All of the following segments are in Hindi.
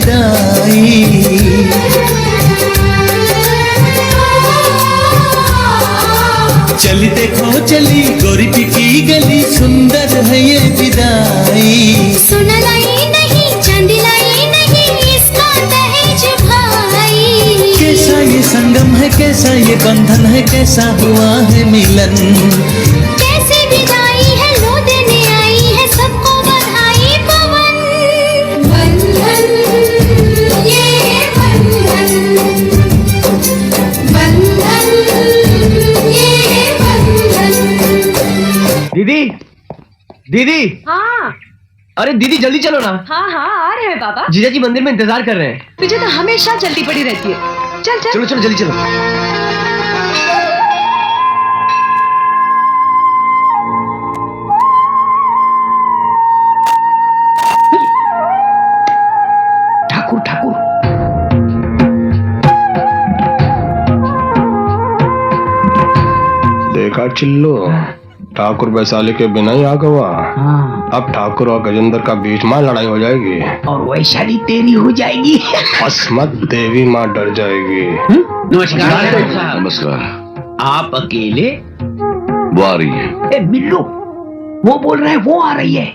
जुदाई। चली देखो चली गोरी की गली, सुंदर है ये विदाई। सोना लाई नहीं चांदी लाई नहीं, इसका दहेज भाई। कैसा ये संगम है, कैसा ये बंधन है, कैसा हुआ है मिलन। कैसे विदाई है लो देने आई है, सबको बधाई पवन। बंधन ये बंधन, बंधन ये बंधन। दीदी, दीदी। हाँ अरे दीदी जल्दी चलो ना। हाँ हाँ आ रहे हैं बाबा। जीजा जी मंदिर में इंतजार कर रहे हैं। तुझे तो हमेशा जल्दी पड़ी रहती है। चल चल चलो चलो जल्दी चलो। ठाकुर ठाकुर देखा चिल्लो, ठाकुर वैशाली के बिना ही आ गवा। अब ठाकुर और गजेंद्र का बीच में लड़ाई हो जाएगी और वैशाली तेरी हो जाएगी। अस्मत देवी माँ डर जाएगी। नमस्कार। नमस्कार। आप अकेले? वो आ रही है। ए बिल्लू, वो बोल रहा है वो आ रही है।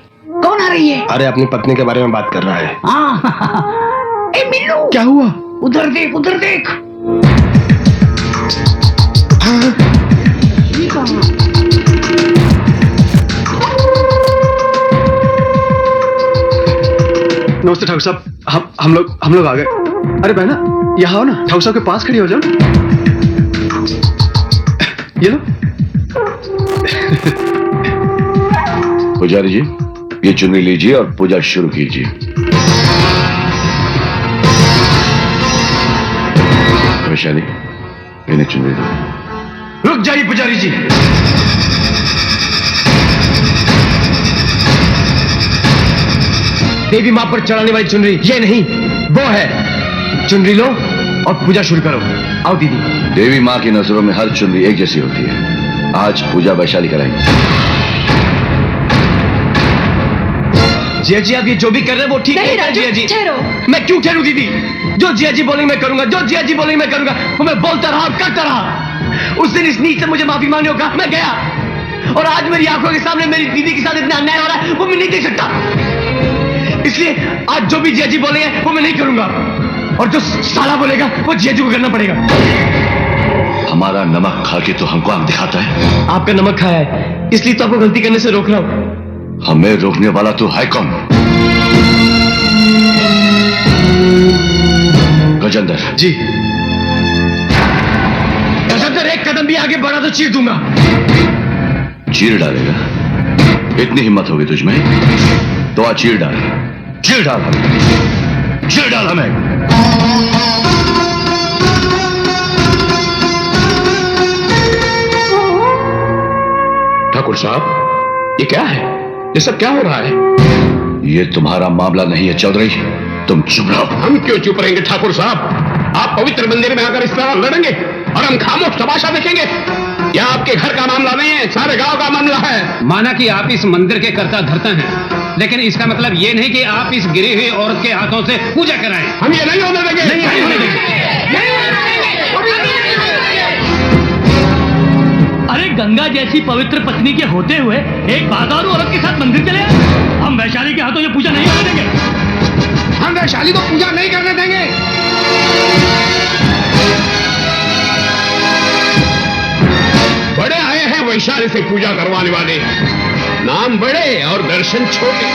कौन आ रही है? अरे अपनी पत्नी के बारे में बात कर रहा है। ए बिल्लू, क्या हुआ? उधर देख उधर देख। नमस्ते ठाकुर साहब, हम लोग आ गए। अरे बहना यहाँ आओ ना, ठाकुर साहब के पास खड़ी हो जाओ। ये लो। पुजारी जी ये चुन्नी लीजिए और पूजा शुरू कीजिए। वैशाली इन्हें चुन्नी दो। रुक जाइए पुजारी जी। देवी माँ पर चढ़ाने वाली चुनरी ये नहीं, वो है। चुनरी लो और पूजा शुरू करो। आओ दीदी। देवी माँ की नजरों में हर चुनरी एक जैसी होती है। आज पूजा वैशाली कराएंगे। जिया जी आप ये जो भी कर रहे हैं वो ठीक नहीं है राजू, जिया जी। ठहरो। मैं क्यों ठहरू दीदी? जो जिया जी बोलेंगे मैं करूंगा, जो जिया जी बोलेंगे मैं करूंगा। वो मैं बोलता रहा और करता रहा। उस दिन इस नीच से मुझे माफी मांगने होगा, मैं गया। और आज मेरी आंखों के सामने मेरी दीदी के साथ इतना अन्याय हो रहा है वो मैं नहीं देख सकता। इसलिए आज जो भी जिया जी बोलेंगे वो मैं नहीं करूंगा, और जो साला बोलेगा वो जिया जी को करना पड़ेगा। हमारा नमक खा के तो हमको आंख दिखाता है। आपका नमक खाया है इसलिए तो आपको गलती करने से रोक रहा हूं। हमें रोकने वाला तो है कौन? गजेंद्र जी। गजेंद्र एक कदम भी आगे बढ़ा तो चीर दूंगा। चीर डालेगा? इतनी हिम्मत होगी तुझमें तो आज चीर डाल। चीर डाल हमें, चीर डाल हमें। ठाकुर साहब ये क्या है? ये सब क्या हो रहा है? ये तुम्हारा मामला नहीं है चौधरी, तुम चुप रहो। हम क्यों चुप रहेंगे ठाकुर साहब? आप पवित्र मंदिर में आकर इस तरह लड़ेंगे और हम खामोश तमाशा देखेंगे? यह आपके घर का मामला नहीं है, सारे गांव का मामला है। माना कि आप इस मंदिर के कर्ता धर्ता हैं, लेकिन इसका मतलब ये नहीं कि आप इस गिरी हुई औरत के हाथों से पूजा कराएं। हम ये नहीं होने देंगे। नहीं होने देंगे। अरे गंगा जैसी पवित्र पत्नी के होते हुए एक बागारू औरत के साथ मंदिर चले आए। हम वैशाली के हाथों ये पूजा नहीं करने देंगे। हम वैशाली को पूजा नहीं करने देंगे। बड़े आए हैं वैशाली से पूजा करवाने वाले, नाम बड़े और दर्शन छोटे।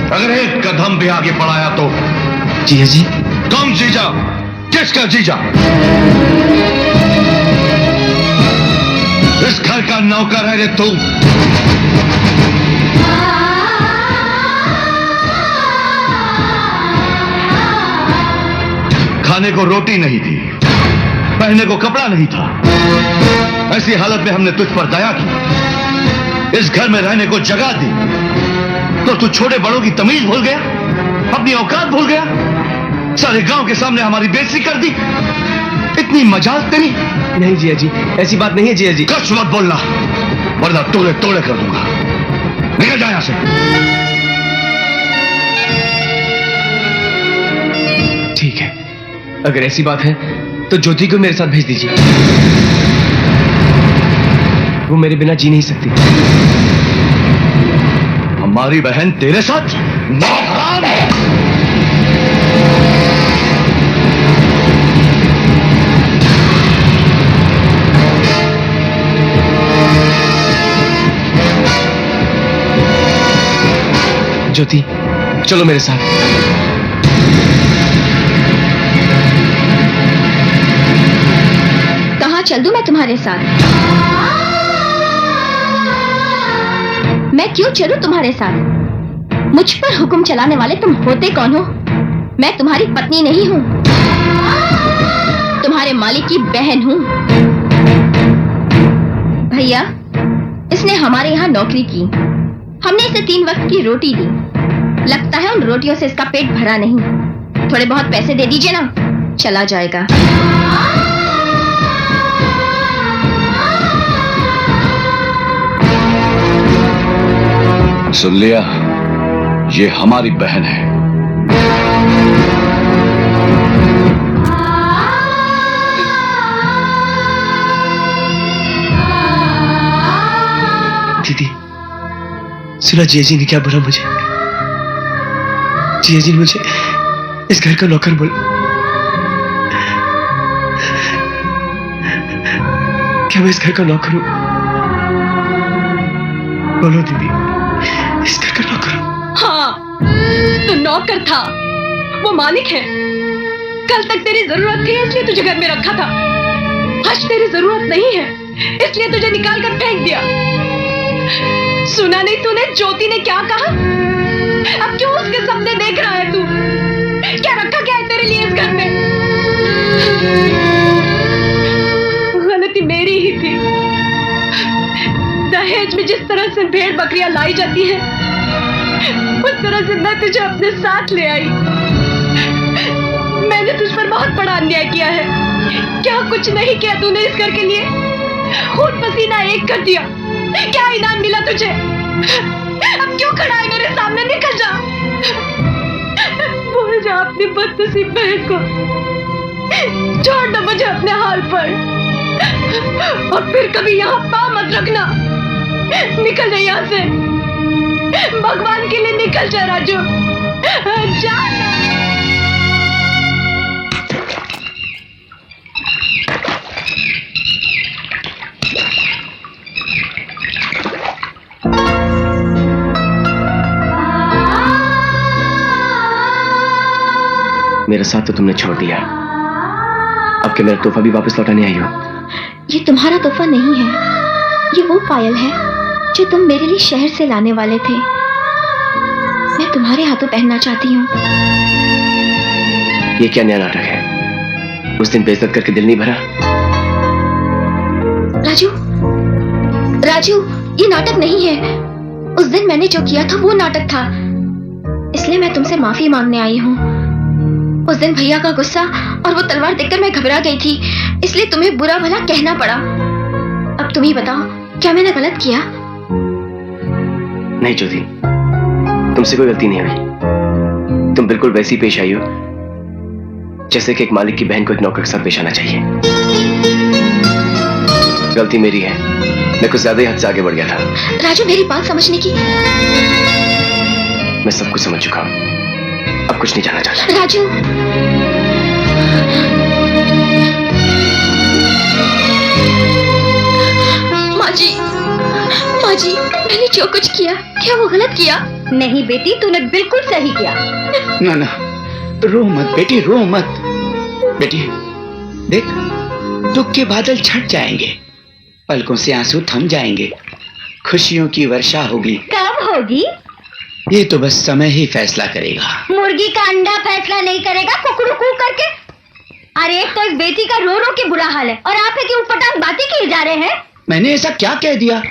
अगर एक कदम भी आगे बढ़ाया तो जिया जी। कौन जीजा? किसका जीजा? इस घर का नौकर है रे तू। खाने को रोटी नहीं थी, पहनने को कपड़ा नहीं था। ऐसी हालत में हमने तुझ पर दया की, इस घर में रहने को जगह दी, तो तू छोटे बड़ों की तमीज भूल गया, अपनी औकात भूल गया, सारे गांव के सामने हमारी बेइज्जती कर दी। इतनी मजाक तेरी? नहीं जिया जी, ऐसी बात नहीं है जिया जी। कुछ मत बोलना, वरना तोड़े तोड़े कर दूंगा। निकल जा यहां से। ठीक है, अगर ऐसी बात है तो ज्योति को मेरे साथ भेज दीजिए। वो मेरे बिना जी नहीं सकती। हमारी बहन तेरे साथ? ज्योति, चलो मेरे साथ। कहाँ चल दूं मैं तुम्हारे साथ? मैं क्यों चलूं तुम्हारे साथ? मुझ पर हुक्म चलाने वाले तुम होते कौन हो? मैं तुम्हारी पत्नी नहीं हूं, तुम्हारे मालिक की बहन हूं। भैया, इसने हमारे यहाँ नौकरी की, हमने इसे 3 वक्त की रोटी दी। लगता है उन रोटियों से इसका पेट भरा नहीं। थोड़े बहुत पैसे दे दीजिए ना, चला जाएगा। सुन लिया, ये हमारी बहन है। दीदी, सुना जिया जी ने क्या बोला मुझे? जिया जी ने मुझे इस घर का नौकर बोला। क्या मैं इस घर का नौकर हूं? बोलो दीदी, इस घर का नौकर हूं? हाँ, तो नौकर था, वो मालिक है। कल तक तेरी जरूरत थी इसलिए तुझे घर में रखा था। आज तेरी जरूरत नहीं है इसलिए तुझे निकाल कर फेंक दिया। सुना नहीं तूने ज्योति ने क्या कहा? अब क्यों उसके सपने देख रहा है तू? क्या रखा क्या है तेरे लिए इस घर में? गलती मेरी ही थी। दहेज में जिस तरह से भेड़ बकरियां लाई जाती है, उस तरह से मैं तुझे अपने साथ ले आई। मैंने तुझ पर बहुत बड़ा अन्याय किया है। क्या कुछ नहीं किया तूने इस घर के लिए? खून पसीना एक कर दिया। क्या इनाम मिला तुझे? अब क्यों खड़ा है मेरे सामने? निकल जा, भूल जा अपनी बदनसीब बहन को, छोड़ दो मुझे अपने हाल पर, और फिर कभी यहाँ पाँव मत रखना। निकल जा यहाँ से, भगवान के लिए निकल जा राजू, जा। मेरा साथ तो तुमने छोड़ दिया, अब क्या मेरा तोहफा भी वापस लौटाने आई हो? ये तुम्हारा तोहफा नहीं है, ये वो पायल है जो तुम मेरे लिए शहर से लाने वाले थे। मैं तुम्हारे हाथों पहनना चाहती हूँ। ये क्या नया नाटक है? उस दिन बेइज्जत करके दिल नहीं भरा? राजू, राजू, ये नाटक नहीं है। उस दिन मैंने जो किया था वो नाटक था, इसलिए मैं तुमसे माफी मांगने आई हूँ। उस दिन भैया का गुस्सा और वो तलवार देखकर मैं घबरा गई थी, इसलिए तुम्हें बुरा भला कहना पड़ा। अब तुम ही बताओ, क्या मैंने गलत किया? नहीं ज्योति, तुमसे कोई गलती नहीं हुई। तुम बिल्कुल वैसी पेश आई हो जैसे कि एक मालिक की बहन को एक नौकर के साथ पेश आना चाहिए। गलती मेरी है, मैं कुछ ज्यादा ही हद से आगे बढ़ गया था। राजू, मेरी बात समझने की। मैं सब कुछ समझ चुका हूं, अब कुछ नहीं जानना चाहता। राजू, माँ जी, मैंने जो कुछ किया, क्या वो गलत किया? नहीं बेटी, तूने बिल्कुल सही किया। ना ना, रो मत बेटी, रो मत। बेटी देख, दुख के बादल छट जाएंगे, पलकों से आंसू थम जाएंगे, खुशियों की वर्षा होगी। कब होगी? ये तो बस समय ही फैसला करेगा। मुर्गी का अंडा फैसला नहीं करेगा कुकड़ू कू करके। अरे एक तो इस बेटी का रो रो के बुरा हाल है और आप है कि उटपटांग बातें किए जा रहे हैं। मैंने ऐसा क्या कह दिया?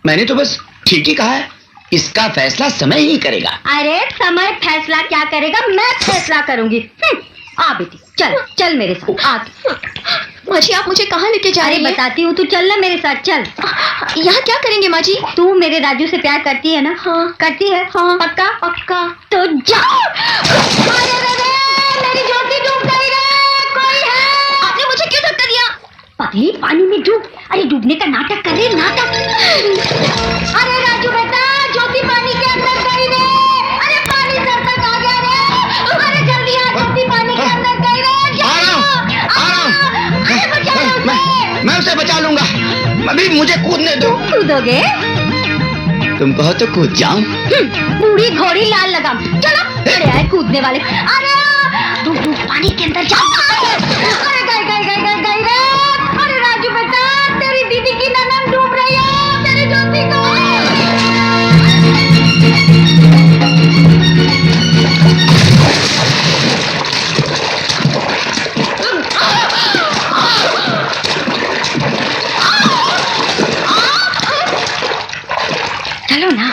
मैंने तो बस ठीक ही कहा है, इसका फैसला समय ही करेगा। अरे समय फैसला क्या करेगा, मैं फैसला करूंगी। आ बेटी चल चल मेरे साथ आ। माँ जी आप मुझे कहाँ लेके जा रही हैं? बताती हूँ, तू चल ना मेरे साथ चल। यहाँ क्या करेंगे माँ जी? तू मेरे राजू से प्यार करती है ना? हाँ। करती है? हाँ। पक्का? पक्का। तो जा। अरे रे रे, मेरी ज्योति डूब गई रे, कोई है? आपने मुझे क्यों धक्का दिया? पगली पानी में डूब। अरे डूबने का नाटक कर रही, नाटक। अरे राजू बेटा, ज्योति पानी के अंदर गई रे। अरे पानी सर तक आ गया रे। अरे जल्दी आ, ज्योति पानी के अंदर गई रे। आ रहा हूँ। अरे बचा लो उसे। मैं उसे बचा लूंगा, अभी मुझे कूदने दो। कूदोगे? तुम कहो तो कूद जाऊं। बूढ़ी घोड़ी लाल लगाम। चलो अरे आए कूदने वाले। अरे डूब डूब पानी के अंदर जा। अरे गई गई गई गई गई रे। अरे राजू बेटा, तेरी दीदी की ननद डूब रही है, तेरी ज्योति को। चलो ना।